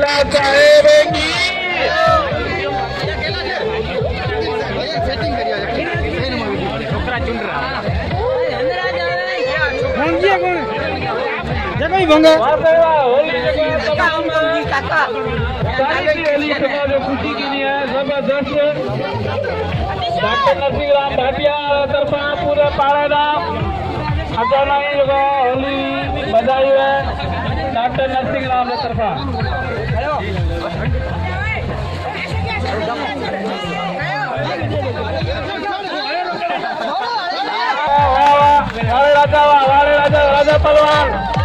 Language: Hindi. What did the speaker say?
राजा साहेब की खुशी की नहीं है जबरदस्त डॉक्टर नरसिंह राम भाटिया तरफा पूरे पाड़ेदा अचानक होली बधाई है डॉक्टर नरसिंह राम तरफा वाले राजा पहलवान